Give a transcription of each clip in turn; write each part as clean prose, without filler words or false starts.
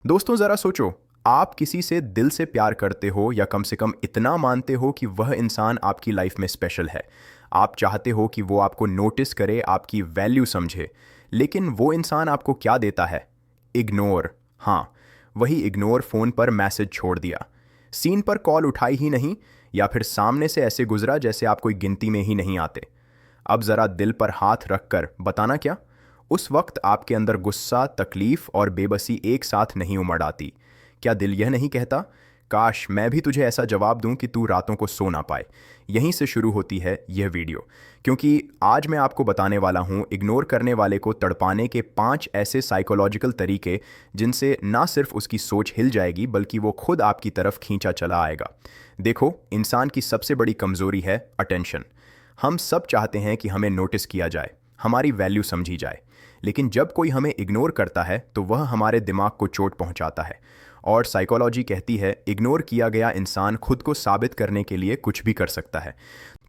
दोस्तों ज़रा सोचो, आप किसी से दिल से प्यार करते हो या कम से कम इतना मानते हो कि वह इंसान आपकी लाइफ में स्पेशल है। आप चाहते हो कि वो आपको नोटिस करे, आपकी वैल्यू समझे। लेकिन वो इंसान आपको क्या देता है? इग्नोर। हाँ, वही इग्नोर। फ़ोन पर मैसेज छोड़ दिया, सीन पर कॉल उठाई ही नहीं, या फिर सामने से ऐसे गुजरा जैसे आप कोई गिनती में ही नहीं आते। अब ज़रा दिल पर हाथ रखकर बताना क्या? उस वक्त आपके अंदर गुस्सा, तकलीफ और बेबसी एक साथ नहीं उमड़ आती? क्या दिल यह नहीं कहता, काश मैं भी तुझे ऐसा जवाब दूं कि तू रातों को सो ना पाए? यहीं से शुरू होती है यह वीडियो, क्योंकि आज मैं आपको बताने वाला हूं इग्नोर करने वाले को तड़पाने के 5 ऐसे साइकोलॉजिकल तरीके जिनसे ना सिर्फ उसकी सोच हिल जाएगी बल्कि वो खुद आपकी तरफ खींचा चला आएगा। देखो, इंसान की सबसे बड़ी कमजोरी है अटेंशन। हम सब चाहते हैं कि हमें नोटिस किया जाए, हमारी वैल्यू समझी जाए। लेकिन जब कोई हमें इग्नोर करता है तो वह हमारे दिमाग को चोट पहुंचाता है। और साइकोलॉजी कहती है इग्नोर किया गया इंसान खुद को साबित करने के लिए कुछ भी कर सकता है।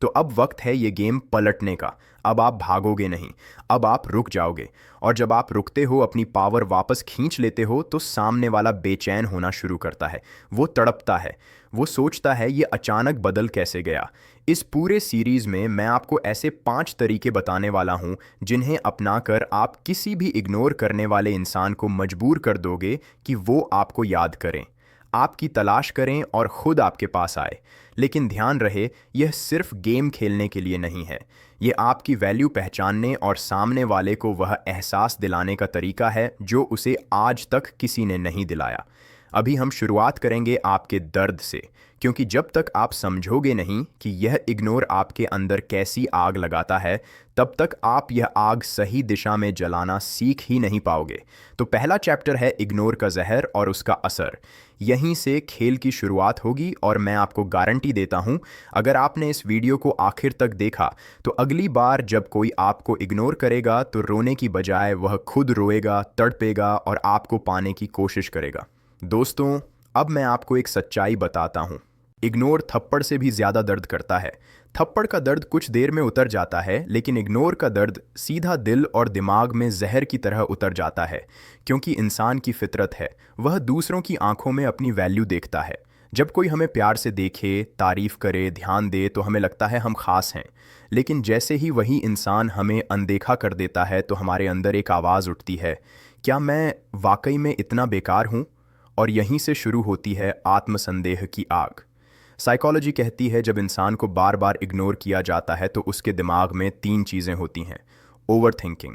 तो अब वक्त है ये गेम पलटने का। अब आप भागोगे नहीं, अब आप रुक जाओगे। और जब आप रुकते हो, अपनी पावर वापस खींच लेते हो, तो सामने वाला बेचैन होना शुरू करता है। वो तड़पता है, वो सोचता है ये अचानक बदल कैसे गया। इस पूरे सीरीज में मैं आपको ऐसे 5 तरीके बताने वाला हूं जिन्हें अपनाकर आप किसी भी इग्नोर करने वाले इंसान को मजबूर कर दोगे कि वो आपको याद करें, आपकी तलाश करें और खुद आपके पास आए। लेकिन ध्यान रहे, यह सिर्फ गेम खेलने के लिए नहीं है। यह आपकी वैल्यू पहचानने और सामने वाले को वह एहसास दिलाने का तरीका है जो उसे आज तक किसी ने नहीं दिलाया। अभी हम शुरुआत करेंगे आपके दर्द से, क्योंकि जब तक आप समझोगे नहीं कि यह इग्नोर आपके अंदर कैसी आग लगाता है, तब तक आप यह आग सही दिशा में जलाना सीख ही नहीं पाओगे। तो पहला चैप्टर है इग्नोर का जहर और उसका असर। यहीं से खेल की शुरुआत होगी और मैं आपको गारंटी देता हूं, अगर आपने इस वीडियो को आखिर तक देखा तो अगली बार जब कोई आपको इग्नोर करेगा तो रोने की बजाय वह खुद रोएगा, तड़पेगा और आपको पाने की कोशिश करेगा। दोस्तों, अब मैं आपको एक सच्चाई बताता हूं। इग्नोर थप्पड़ से भी ज्यादा दर्द करता है। थप्पड़ का दर्द कुछ देर में उतर जाता है, लेकिन इग्नोर का दर्द सीधा दिल और दिमाग में जहर की तरह उतर जाता है। क्योंकि इंसान की फितरत है, वह दूसरों की आंखों में अपनी वैल्यू देखता है। जब कोई हमें प्यार से देखे, तारीफ करे, ध्यान दे, तो हमें लगता है हम खास हैं। लेकिन जैसे ही वही इंसान हमें अनदेखा कर देता है तो हमारे अंदर एक आवाज़ उठती है, क्या मैं वाकई में इतना बेकार हूँ? और यहीं से शुरू होती है आत्मसंदेह की आग। साइकोलॉजी कहती है जब इंसान को बार बार इग्नोर किया जाता है तो उसके दिमाग में 3 चीज़ें होती हैं। ओवर थिंकिंग,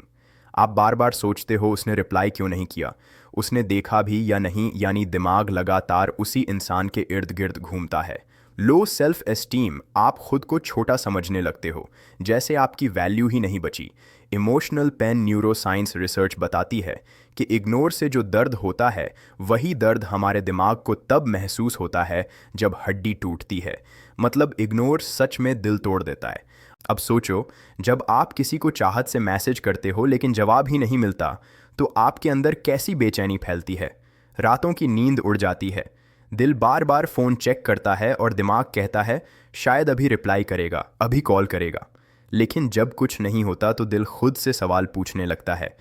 आप बार बार सोचते हो उसने रिप्लाई क्यों नहीं किया, उसने देखा भी या नहीं, यानी दिमाग लगातार उसी इंसान के इर्द गिर्द घूमता है। लो सेल्फ एस्टीम, आप खुद को छोटा समझने लगते हो, जैसे आपकी वैल्यू ही नहीं बची। इमोशनल पेन न्यूरोसाइंस रिसर्च बताती है कि इग्नोर से जो दर्द होता है वही दर्द हमारे दिमाग को तब महसूस होता है जब हड्डी टूटती है। मतलब इग्नोर सच में दिल तोड़ देता है। अब सोचो, जब आप किसी को चाहत से मैसेज करते हो लेकिन जवाब ही नहीं मिलता, तो आपके अंदर कैसी बेचैनी फैलती है। रातों की नींद उड़ जाती है, दिल बार बार फ़ोन चेक करता है और दिमाग कहता है शायद अभी रिप्लाई करेगा, अभी कॉल करेगा। लेकिन जब कुछ नहीं होता तो दिल खुद से सवाल पूछने लगता है,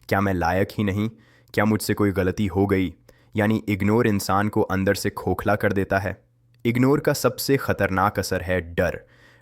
क्या मैं लायक ही नहीं? क्या मुझसे कोई गलती हो गई? यानी इग्नोर इंसान को अंदर से खोखला कर देता है। इग्नोर का सबसे खतरनाक असर है डर।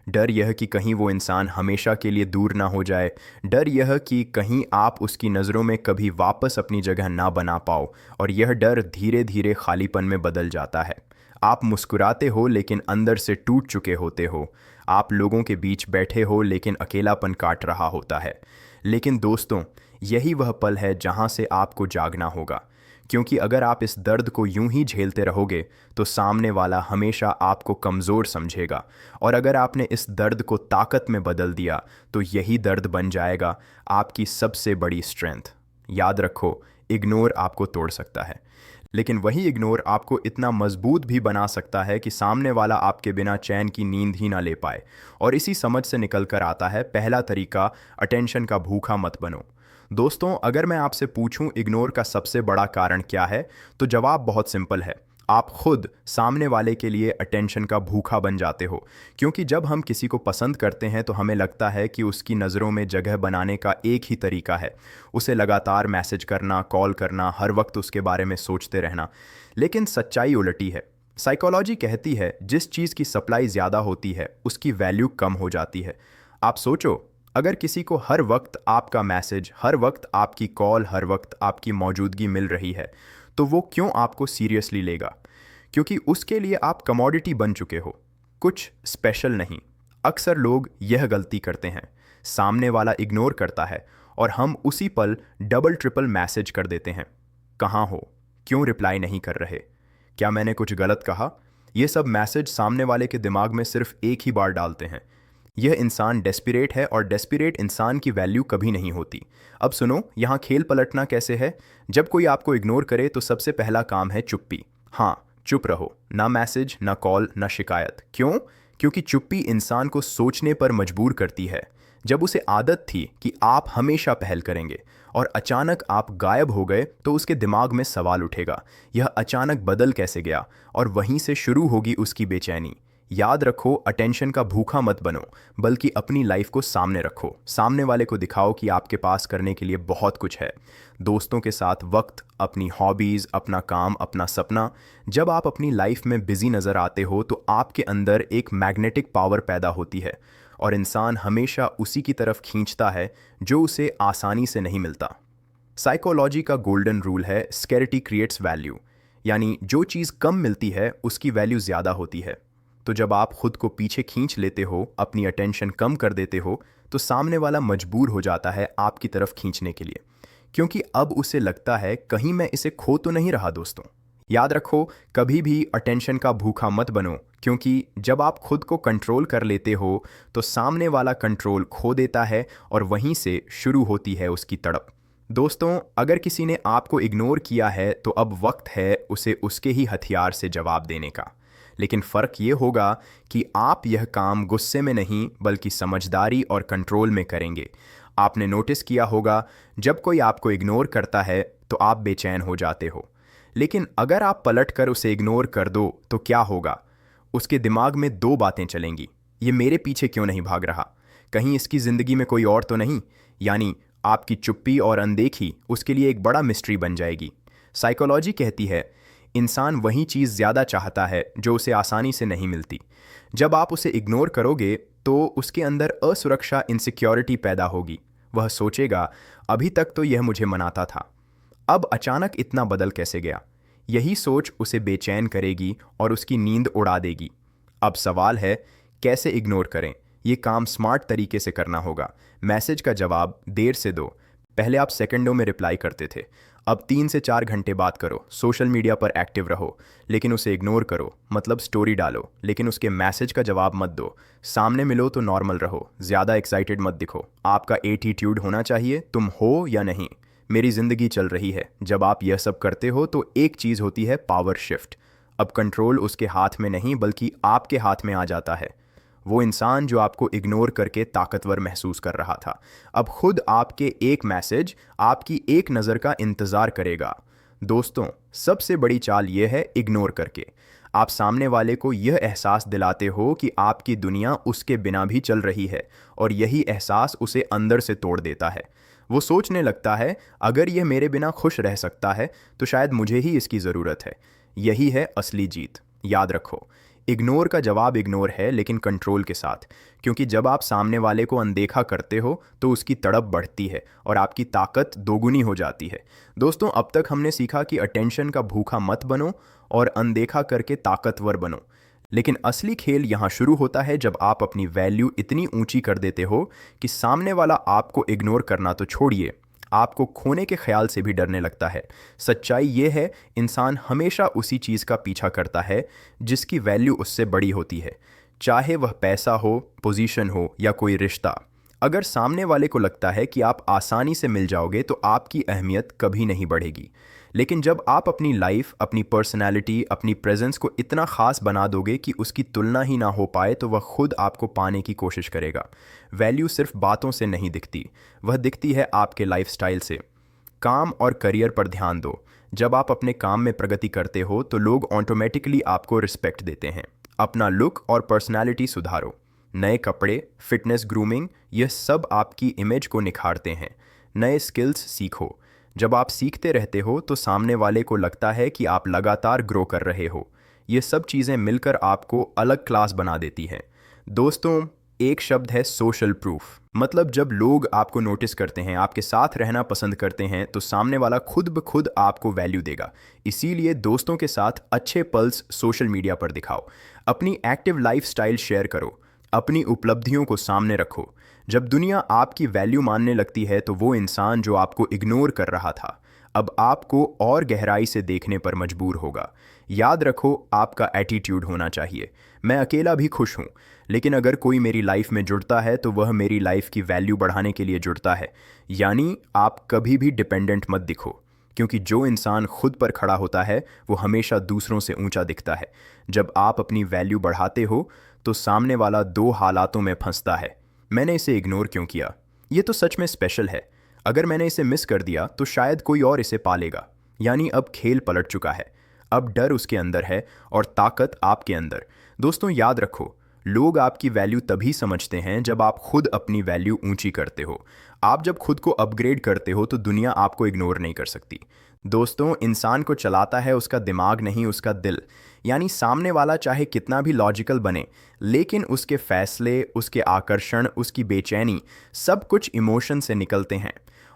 डर यह कि कहीं वो इंसान हमेशा के लिए दूर ना हो जाए। डर यह कि कहीं आप उसकी नज़रों में कभी वापस अपनी जगह ना बना पाओ। और यह डर धीरे धीरे खालीपन में बदल जाता है। आप मुस्कुराते हो लेकिन अंदर से टूट चुके होते हो। आप लोगों के बीच बैठे हो लेकिन अकेलापन काट रहा होता है। लेकिन दोस्तों, यही वह पल है जहां से आपको जागना होगा। क्योंकि अगर आप इस दर्द को यूं ही झेलते रहोगे तो सामने वाला हमेशा आपको कमज़ोर समझेगा। और अगर आपने इस दर्द को ताकत में बदल दिया तो यही दर्द बन जाएगा आपकी सबसे बड़ी स्ट्रेंथ। याद रखो, इग्नोर आपको तोड़ सकता है, लेकिन वही इग्नोर आपको इतना मजबूत भी बना सकता है कि सामने वाला आपके बिना चैन की नींद ही ना ले पाए। और इसी समझ से निकल कर आता है पहला तरीका, अटेंशन का भूखा मत बनो। दोस्तों, अगर मैं आपसे पूछूं इग्नोर का सबसे बड़ा कारण क्या है, तो जवाब बहुत सिंपल है, आप खुद सामने वाले के लिए अटेंशन का भूखा बन जाते हो, क्योंकि जब हम किसी को पसंद करते हैं तो हमें लगता है कि उसकी नज़रों में जगह बनाने का एक ही तरीका है, उसे लगातार मैसेज करना, कॉल करना, हर वक्त उसके बारे में सोचते रहना। लेकिन सच्चाई उलटी है। साइकोलॉजी कहती है जिस चीज़ की सप्लाई ज़्यादा होती है उसकी वैल्यू कम हो जाती है। आप सोचो, अगर किसी को हर वक्त आपका मैसेज, हर वक्त आपकी कॉल, हर वक्त आपकी मौजूदगी मिल रही है, तो वो क्यों आपको सीरियसली लेगा? क्योंकि उसके लिए आप कमोडिटी बन चुके हो, कुछ स्पेशल नहीं। अक्सर लोग यह गलती करते हैं, सामने वाला इग्नोर करता है और हम उसी पल डबल ट्रिपल मैसेज कर देते हैं। कहाँ हो? क्यों रिप्लाई नहीं कर रहे? क्या मैंने कुछ गलत कहा? ये सब मैसेज सामने वाले के दिमाग में सिर्फ एक ही बार डालते हैं। यह इंसान डेस्पिरेट है और डेस्पिरेट इंसान की वैल्यू कभी नहीं होती। अब सुनो, यहाँ खेल पलटना कैसे है। जब कोई आपको इग्नोर करे तो सबसे पहला काम है चुप्पी। हाँ, चुप रहो, ना मैसेज, ना कॉल, ना शिकायत। क्यों? क्योंकि चुप्पी इंसान को सोचने पर मजबूर करती है। जब उसे आदत थी कि आप हमेशा पहल करेंगे और अचानक आप गायब हो गए तो उसके दिमाग में सवाल उठेगा, यह अचानक बदल कैसे गया? और वहीं से शुरू होगी उसकी बेचैनी। याद रखो, अटेंशन का भूखा मत बनो, बल्कि अपनी लाइफ को सामने रखो। सामने वाले को दिखाओ कि आपके पास करने के लिए बहुत कुछ है। दोस्तों के साथ वक्त, अपनी हॉबीज़, अपना काम, अपना सपना। जब आप अपनी लाइफ में बिजी नज़र आते हो तो आपके अंदर एक मैग्नेटिक पावर पैदा होती है और इंसान हमेशा उसी की तरफ खींचता है जो उसे आसानी से नहीं मिलता। साइकोलॉजी का गोल्डन रूल है, स्कैरिटी क्रिएट्स वैल्यू, यानी जो चीज़ कम मिलती है उसकी वैल्यू ज़्यादा होती है। तो जब आप खुद को पीछे खींच लेते हो, अपनी अटेंशन कम कर देते हो, तो सामने वाला मजबूर हो जाता है आपकी तरफ खींचने के लिए, क्योंकि अब उसे लगता है कहीं मैं इसे खो तो नहीं रहा। दोस्तों, याद रखो, कभी भी अटेंशन का भूखा मत बनो, क्योंकि जब आप खुद को कंट्रोल कर लेते हो तो सामने वाला कंट्रोल खो देता है और वहीं से शुरू होती है उसकी तड़प। दोस्तों, अगर किसी ने आपको इग्नोर किया है तो अब वक्त है उसे उसके ही हथियार से जवाब देने का। लेकिन फ़र्क ये होगा कि आप यह काम गुस्से में नहीं बल्कि समझदारी और कंट्रोल में करेंगे। आपने नोटिस किया होगा, जब कोई आपको इग्नोर करता है तो आप बेचैन हो जाते हो, लेकिन अगर आप पलट कर उसे इग्नोर कर दो तो क्या होगा? उसके दिमाग में दो बातें चलेंगी, ये मेरे पीछे क्यों नहीं भाग रहा? कहीं इसकी ज़िंदगी में कोई और तो नहीं? यानी आपकी चुप्पी और अनदेखी उसके लिए एक बड़ा मिस्ट्री बन जाएगी। साइकोलॉजी कहती है इंसान वही चीज़ ज़्यादा चाहता है जो उसे आसानी से नहीं मिलती। जब आप उसे इग्नोर करोगे तो उसके अंदर असुरक्षा, इनसिक्योरिटी पैदा होगी। वह सोचेगा अभी तक तो यह मुझे मनाता था, अब अचानक इतना बदल कैसे गया? यही सोच उसे बेचैन करेगी और उसकी नींद उड़ा देगी। अब सवाल है, कैसे इग्नोर करें? ये काम स्मार्ट तरीके से करना होगा। मैसेज का जवाब देर से दो। पहले आप सेकंडों में रिप्लाई करते थे, अब 3 से 4 घंटे बात करो। सोशल मीडिया पर एक्टिव रहो, लेकिन उसे इग्नोर करो, मतलब स्टोरी डालो, लेकिन उसके मैसेज का जवाब मत दो। सामने मिलो तो नॉर्मल रहो, ज़्यादा एक्साइटेड मत दिखो। आपका एटीट्यूड होना चाहिए, तुम हो या नहीं, मेरी ज़िंदगी चल रही है। जब आप यह सब करते हो तो एक चीज़ होती है, पावर शिफ्ट। अब कंट्रोल उसके हाथ में नहीं बल्कि आपके हाथ में आ जाता है। वो इंसान जो आपको इग्नोर करके ताकतवर महसूस कर रहा था, अब खुद आपके एक मैसेज, आपकी एक नज़र का इंतज़ार करेगा। दोस्तों, सबसे बड़ी चाल यह है, इग्नोर करके आप सामने वाले को यह एहसास दिलाते हो कि आपकी दुनिया उसके बिना भी चल रही है, और यही एहसास उसे अंदर से तोड़ देता है। वो सोचने लगता है अगर यह मेरे बिना खुश रह सकता है तो शायद मुझे ही इसकी ज़रूरत है। यही है असली जीत। याद रखो, इग्नोर का जवाब इग्नोर है, लेकिन कंट्रोल के साथ, क्योंकि जब आप सामने वाले को अनदेखा करते हो तो उसकी तड़प बढ़ती है और आपकी ताकत दोगुनी हो जाती है। दोस्तों, अब तक हमने सीखा कि अटेंशन का भूखा मत बनो और अनदेखा करके ताकतवर बनो, लेकिन असली खेल यहाँ शुरू होता है जब आप अपनी वैल्यू इतनी ऊंची कर देते हो कि सामने वाला आपको इग्नोर करना तो छोड़िए, आपको खोने के ख्याल से भी डरने लगता है। सच्चाई ये है, इंसान हमेशा उसी चीज़ का पीछा करता है जिसकी वैल्यू उससे बड़ी होती है, चाहे वह पैसा हो, पोजीशन हो या कोई रिश्ता। अगर सामने वाले को लगता है कि आप आसानी से मिल जाओगे तो आपकी अहमियत कभी नहीं बढ़ेगी। लेकिन जब आप अपनी लाइफ, अपनी पर्सनैलिटी, अपनी प्रेजेंस को इतना ख़ास बना दोगे कि उसकी तुलना ही ना हो पाए तो वह खुद आपको पाने की कोशिश करेगा। वैल्यू सिर्फ बातों से नहीं दिखती, वह दिखती है आपके लाइफस्टाइल से। काम और करियर पर ध्यान दो। जब आप अपने काम में प्रगति करते हो तो लोग ऑटोमेटिकली आपको रिस्पेक्ट देते हैं। अपना लुक और पर्सनालिटी सुधारो। नए कपड़े, फिटनेस, ग्रूमिंग, यह सब आपकी इमेज को निखारते हैं। नए स्किल्स सीखो। जब आप सीखते रहते हो तो सामने वाले को लगता है कि आप लगातार ग्रो कर रहे हो। ये सब चीज़ें मिलकर आपको अलग क्लास बना देती हैं। दोस्तों, एक शब्द है सोशल प्रूफ। मतलब जब लोग आपको नोटिस करते हैं, आपके साथ रहना पसंद करते हैं, तो सामने वाला खुद ब खुद आपको वैल्यू देगा। इसीलिए दोस्तों के साथ अच्छे पल्स सोशल मीडिया पर दिखाओ। अपनी एक्टिव लाइफस्टाइल शेयर करो। अपनी उपलब्धियों को सामने रखो। जब दुनिया आपकी वैल्यू मानने लगती है तो वो इंसान जो आपको इग्नोर कर रहा था अब आपको और गहराई से देखने पर मजबूर होगा। याद रखो, आपका एटीट्यूड होना चाहिए, मैं अकेला भी खुश हूँ, लेकिन अगर कोई मेरी लाइफ में जुड़ता है तो वह मेरी लाइफ की वैल्यू बढ़ाने के लिए जुड़ता है। यानी आप कभी भी डिपेंडेंट मत दिखो, क्योंकि जो इंसान खुद पर खड़ा होता है वो हमेशा दूसरों से ऊंचा दिखता है। जब आप अपनी वैल्यू बढ़ाते हो तो सामने वाला दो हालातों में फंसता है। मैंने इसे इग्नोर क्यों किया? ये तो सच में स्पेशल है। अगर मैंने इसे मिस कर दिया तो शायद कोई और इसे पा लेगा। यानी अब खेल पलट चुका है। अब डर उसके अंदर है और ताकत आपके अंदर। दोस्तों, याद रखो, लोग आपकी वैल्यू तभी समझते हैं जब आप खुद अपनी वैल्यू ऊंची करते हो। आप जब खुद को अपग्रेड करते हो तो दुनिया आपको इग्नोर नहीं कर सकती। दोस्तों, इंसान को चलाता है उसका दिमाग नहीं, उसका दिल। यानी सामने वाला चाहे कितना भी लॉजिकल बने, लेकिन उसके फैसले, उसके आकर्षण, उसकी बेचैनी, सब कुछ इमोशन से निकलते हैं।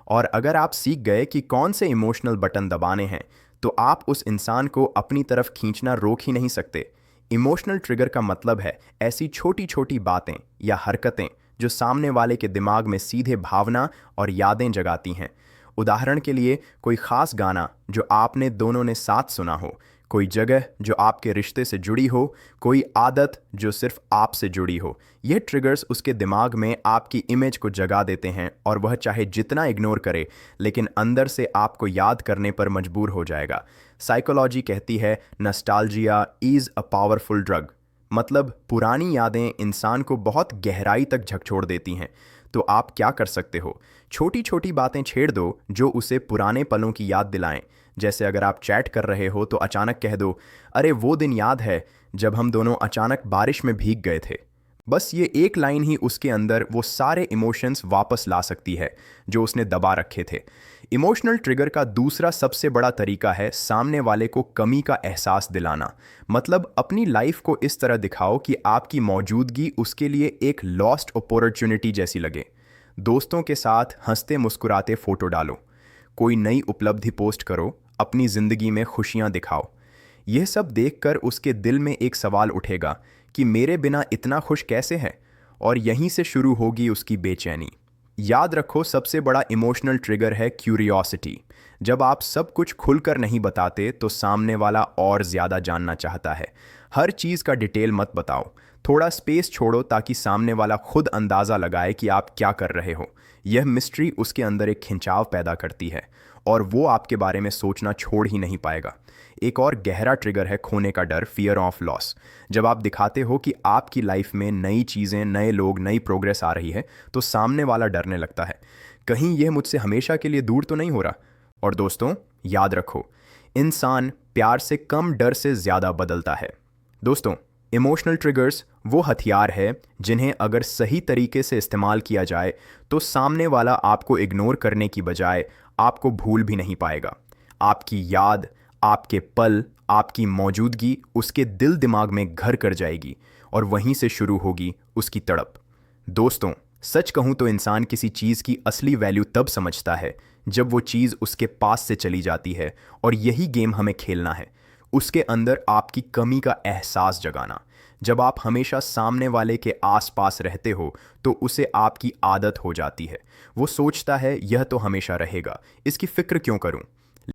और अगर आप सीख गए कि कौन से इमोशनल बटन दबाने हैं, तो आप उस इंसान को अपनी तरफ खींचना रोक ही नहीं सकते। इमोशनल ट्रिगर का मतलब है ऐसी छोटी छोटी बातें या हरकतें जो सामने वाले के दिमाग में सीधे भावना और यादें जगाती हैं। उदाहरण के लिए, कोई खास गाना जो आपने दोनों ने साथ सुना हो, कोई जगह जो आपके रिश्ते से जुड़ी हो, कोई आदत जो सिर्फ आपसे जुड़ी हो। यह ट्रिगर्स उसके दिमाग में आपकी इमेज को जगा देते हैं और वह चाहे जितना इग्नोर करे, लेकिन अंदर से आपको याद करने पर मजबूर हो जाएगा। साइकोलॉजी कहती है nostalgia is a powerful drug. मतलब पुरानी यादें इंसान को बहुत गहराई तक झकझोर देती हैं। तो आप क्या कर सकते हो? छोटी छोटी बातें छेड़ दो जो उसे पुराने पलों की याद दिलाएं। जैसे अगर आप चैट कर रहे हो तो अचानक कह दो, अरे वो दिन याद है जब हम दोनों अचानक बारिश में भीग गए थे। बस ये एक लाइन ही उसके अंदर वो सारे इमोशंस वापस ला सकती है जो उसने दबा रखे थे। इमोशनल ट्रिगर का दूसरा सबसे बड़ा तरीका है सामने वाले को कमी का एहसास दिलाना। मतलब अपनी लाइफ को इस तरह दिखाओ कि आपकी मौजूदगी उसके लिए एक लॉस्ट अपॉर्चुनिटी जैसी लगे। दोस्तों के साथ हंसते मुस्कुराते फोटो डालो, कोई नई उपलब्धि पोस्ट करो, अपनी जिंदगी में खुशियां दिखाओ। यह सब देखकर उसके दिल में एक सवाल उठेगा कि मेरे बिना इतना खुश कैसे है, और यहीं से शुरू होगी उसकी बेचैनी। याद रखो, सबसे बड़ा इमोशनल ट्रिगर है क्यूरियोसिटी। जब आप सब कुछ खुलकर नहीं बताते तो सामने वाला और ज़्यादा जानना चाहता है। हर चीज़ का डिटेल मत बताओ, थोड़ा स्पेस छोड़ो ताकि सामने वाला खुद अंदाज़ा लगाए कि आप क्या कर रहे हो। यह मिस्ट्री उसके अंदर एक खिंचाव पैदा करती है और वो आपके बारे में सोचना छोड़ ही नहीं पाएगा। एक और गहरा ट्रिगर है खोने का डर, फियर ऑफ लॉस। जब आप दिखाते हो कि आपकी लाइफ में नई चीज़ें, नए लोग, नई प्रोग्रेस आ रही है, तो सामने वाला डरने लगता है, कहीं यह मुझसे हमेशा के लिए दूर तो नहीं हो रहा। और दोस्तों, याद रखो, इंसान प्यार से कम डर से ज़्यादा बदलता है। दोस्तों, इमोशनल ट्रिगर्स वो हथियार है जिन्हें अगर सही तरीके से इस्तेमाल किया जाए तो सामने वाला आपको इग्नोर करने की बजाय आपको भूल भी नहीं पाएगा। आपकी याद, आपके पल, आपकी मौजूदगी उसके दिल दिमाग में घर कर जाएगी और वहीं से शुरू होगी उसकी तड़प। दोस्तों, सच कहूँ तो इंसान किसी चीज़ की असली वैल्यू तब समझता है जब वो चीज़ उसके पास से चली जाती है, और यही गेम हमें खेलना है, उसके अंदर आपकी कमी का एहसास जगाना। जब आप हमेशा सामने वाले के आसपास रहते हो तो उसे आपकी आदत हो जाती है। वो सोचता है यह तो हमेशा रहेगा, इसकी फिक्र क्यों करूं।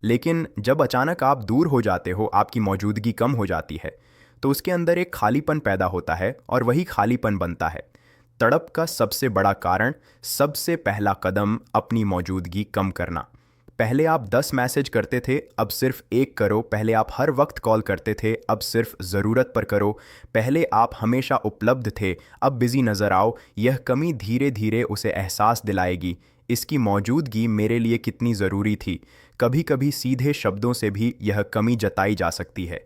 लेकिन जब अचानक आप दूर हो जाते हो, आपकी मौजूदगी कम हो जाती है, तो उसके अंदर एक खालीपन पैदा होता है और वही खालीपन बनता है तड़प का सबसे बड़ा कारण। सबसे पहला कदम अपनी मौजूदगी कम करना। पहले आप 10 मैसेज करते थे, अब सिर्फ एक करो। पहले आप हर वक्त कॉल करते थे, अब सिर्फ ज़रूरत पर करो। पहले आप हमेशा उपलब्ध थे, अब बिज़ी नज़र आओ। यह कमी धीरे धीरे उसे एहसास दिलाएगी, इसकी मौजूदगी मेरे लिए कितनी ज़रूरी थी। कभी कभी सीधे शब्दों से भी यह कमी जताई जा सकती है।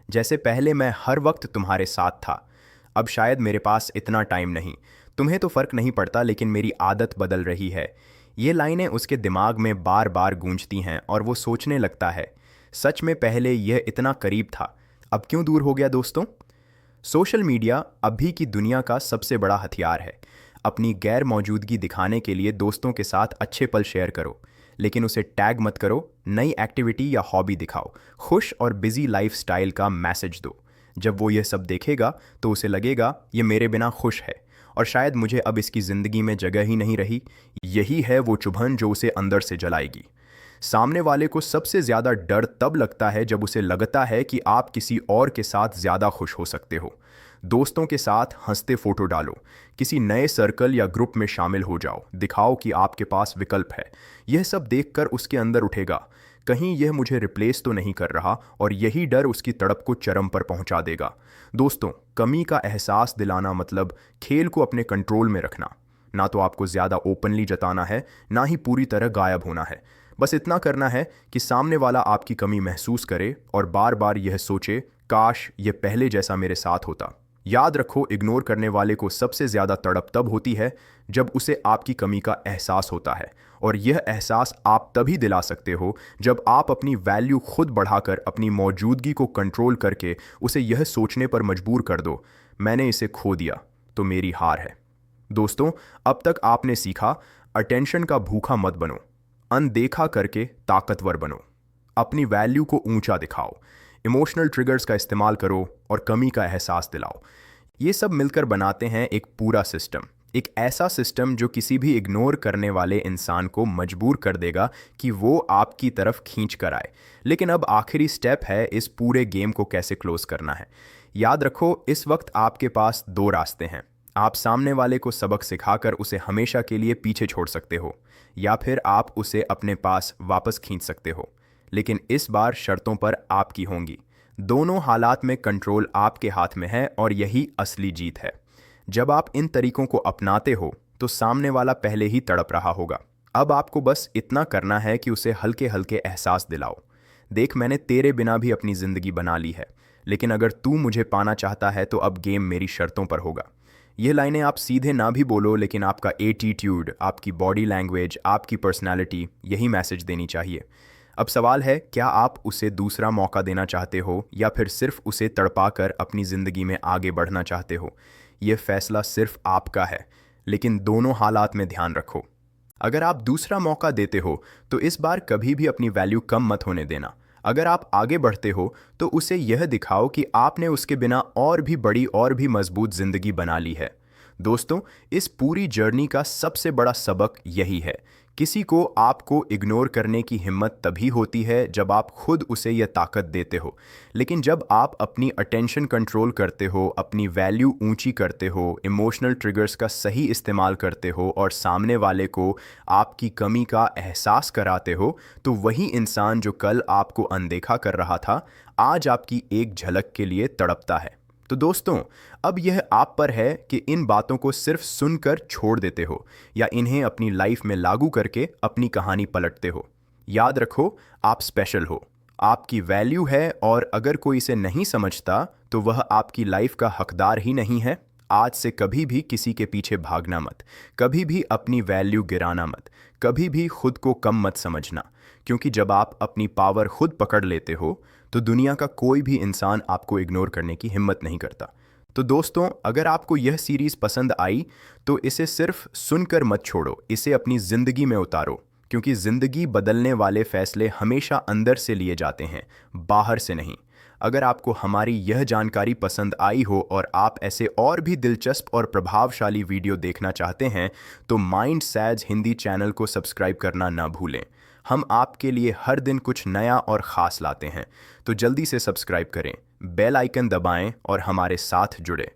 जैसे पहले मैं हर वक्त तुम्हारे साथ था, अब शायद मेरे पास इतना टाइम नहीं। तुम्हें तो फर्क नहीं पड़ता लेकिन मेरी आदत बदल रही है। ये लाइनें उसके दिमाग में बार बार गूंजती हैं और वो सोचने लगता है, सच में पहले यह इतना करीब था, अब क्यों दूर हो गया। दोस्तों, सोशल मीडिया अभी की दुनिया का सबसे बड़ा हथियार है। अपनी गैर मौजूदगी दिखाने के लिए दोस्तों के साथ अच्छे पल शेयर करो, लेकिन उसे टैग मत करो। नई एक्टिविटी या हॉबी दिखाओ, खुश और बिजी लाइफस्टाइल का मैसेज दो। जब वो ये सब देखेगा तो उसे लगेगा ये मेरे बिना खुश है और शायद मुझे अब इसकी ज़िंदगी में जगह ही नहीं रही। यही है वो चुभन जो उसे अंदर से जलाएगी। सामने वाले को सबसे ज़्यादा डर तब लगता है जब उसे लगता है कि आप किसी और के साथ ज़्यादा खुश हो सकते हो। दोस्तों के साथ हंसते फोटो डालो, किसी नए सर्कल या ग्रुप में शामिल हो जाओ, दिखाओ कि आपके पास विकल्प है। यह सब देखकर उसके अंदर उठेगा, कहीं यह मुझे रिप्लेस तो नहीं कर रहा, और यही डर उसकी तड़प को चरम पर पहुंचा देगा। दोस्तों, कमी का एहसास दिलाना मतलब खेल को अपने कंट्रोल में रखना। ना तो आपको ज़्यादा ओपनली जताना है, ना ही पूरी तरह गायब होना है। बस इतना करना है कि सामने वाला आपकी कमी महसूस करे और बार बार यह सोचे, काश ये पहले जैसा मेरे साथ होता। याद रखो, इग्नोर करने वाले को सबसे ज़्यादा तड़प तब होती है जब उसे आपकी कमी का एहसास होता है, और यह एहसास आप तभी दिला सकते हो जब आप अपनी वैल्यू खुद बढ़ाकर अपनी मौजूदगी को कंट्रोल करके उसे यह सोचने पर मजबूर कर दो, मैंने इसे खो दिया तो मेरी हार है। दोस्तों, अब तक आपने सीखा, अटेंशन का भूखा मत बनो, अनदेखा करके ताकतवर बनो, अपनी वैल्यू को ऊंचा दिखाओ, इमोशनल ट्रिगर्स का इस्तेमाल करो और कमी का एहसास दिलाओ। ये सब मिलकर बनाते हैं एक पूरा सिस्टम, एक ऐसा सिस्टम जो किसी भी इग्नोर करने वाले इंसान को मजबूर कर देगा कि वो आपकी तरफ खींच कर आए। लेकिन अब आखिरी स्टेप है इस पूरे गेम को कैसे क्लोज करना है। याद रखो, इस वक्त आपके पास दो रास्ते हैं। आप सामने वाले को सबक सिखाकर उसे हमेशा के लिए पीछे छोड़ सकते हो, या फिर आप उसे अपने पास वापस खींच सकते हो, लेकिन इस बार शर्तों पर आपकी होंगी। दोनों हालात में कंट्रोल आपके हाथ में है और यही असली जीत है। जब आप इन तरीकों को अपनाते हो तो सामने वाला पहले ही तड़प रहा होगा। अब आपको बस इतना करना है कि उसे हल्के हल्के एहसास दिलाओ, देख, मैंने तेरे बिना भी अपनी ज़िंदगी बना ली है, लेकिन अगर तू मुझे पाना चाहता है तो अब गेम मेरी शर्तों पर होगा। ये लाइनें आप सीधे ना भी बोलो, लेकिन आपका एटीट्यूड, आपकी बॉडी लैंग्वेज, आपकी पर्सनालिटी यही मैसेज देनी चाहिए। अब सवाल है, क्या आप उसे दूसरा मौका देना चाहते हो या फिर सिर्फ उसे तड़पाकर अपनी ज़िंदगी में आगे बढ़ना चाहते हो। यह फैसला सिर्फ आपका है, लेकिन दोनों हालात में ध्यान रखो। अगर आप दूसरा मौका देते हो तो इस बार कभी भी अपनी वैल्यू कम मत होने देना। अगर आप आगे बढ़ते हो तो उसे यह दिखाओ कि आपने उसके बिना और भी बड़ी और भी मजबूत ज़िंदगी बना ली है। दोस्तों, इस पूरी जर्नी का सबसे बड़ा सबक यही है, किसी को आपको इग्नोर करने की हिम्मत तभी होती है जब आप खुद उसे यह ताकत देते हो। लेकिन जब आप अपनी अटेंशन कंट्रोल करते हो, अपनी वैल्यू ऊंची करते हो, इमोशनल ट्रिगर्स का सही इस्तेमाल करते हो और सामने वाले को आपकी कमी का एहसास कराते हो, तो वही इंसान जो कल आपको अनदेखा कर रहा था, आज आपकी एक झलक के लिए तड़पता है। तो दोस्तों, अब यह आप पर है कि इन बातों को सिर्फ सुनकर छोड़ देते हो या इन्हें अपनी लाइफ में लागू करके अपनी कहानी पलटते हो। याद रखो, आप स्पेशल हो, आपकी वैल्यू है, और अगर कोई इसे नहीं समझता तो वह आपकी लाइफ का हकदार ही नहीं है। आज से कभी भी किसी के पीछे भागना मत, कभी भी अपनी वैल्यू गिराना मत, कभी भी खुद को कम मत समझना, क्योंकि जब आप अपनी पावर खुद पकड़ लेते हो तो दुनिया का कोई भी इंसान आपको इग्नोर करने की हिम्मत नहीं करता। तो दोस्तों, अगर आपको यह सीरीज़ पसंद आई तो इसे सिर्फ सुनकर मत छोड़ो, इसे अपनी ज़िंदगी में उतारो, क्योंकि ज़िंदगी बदलने वाले फैसले हमेशा अंदर से लिए जाते हैं, बाहर से नहीं। अगर आपको हमारी यह जानकारी पसंद आई हो और आप ऐसे और भी दिलचस्प और प्रभावशाली वीडियो देखना चाहते हैं तो माइंड सैज हिंदी चैनल को सब्सक्राइब करना ना भूलें। हम आपके लिए हर दिन कुछ नया और ख़ास लाते हैं, तो जल्दी से सब्सक्राइब करें, बेल आइकन दबाएं और हमारे साथ जुड़े।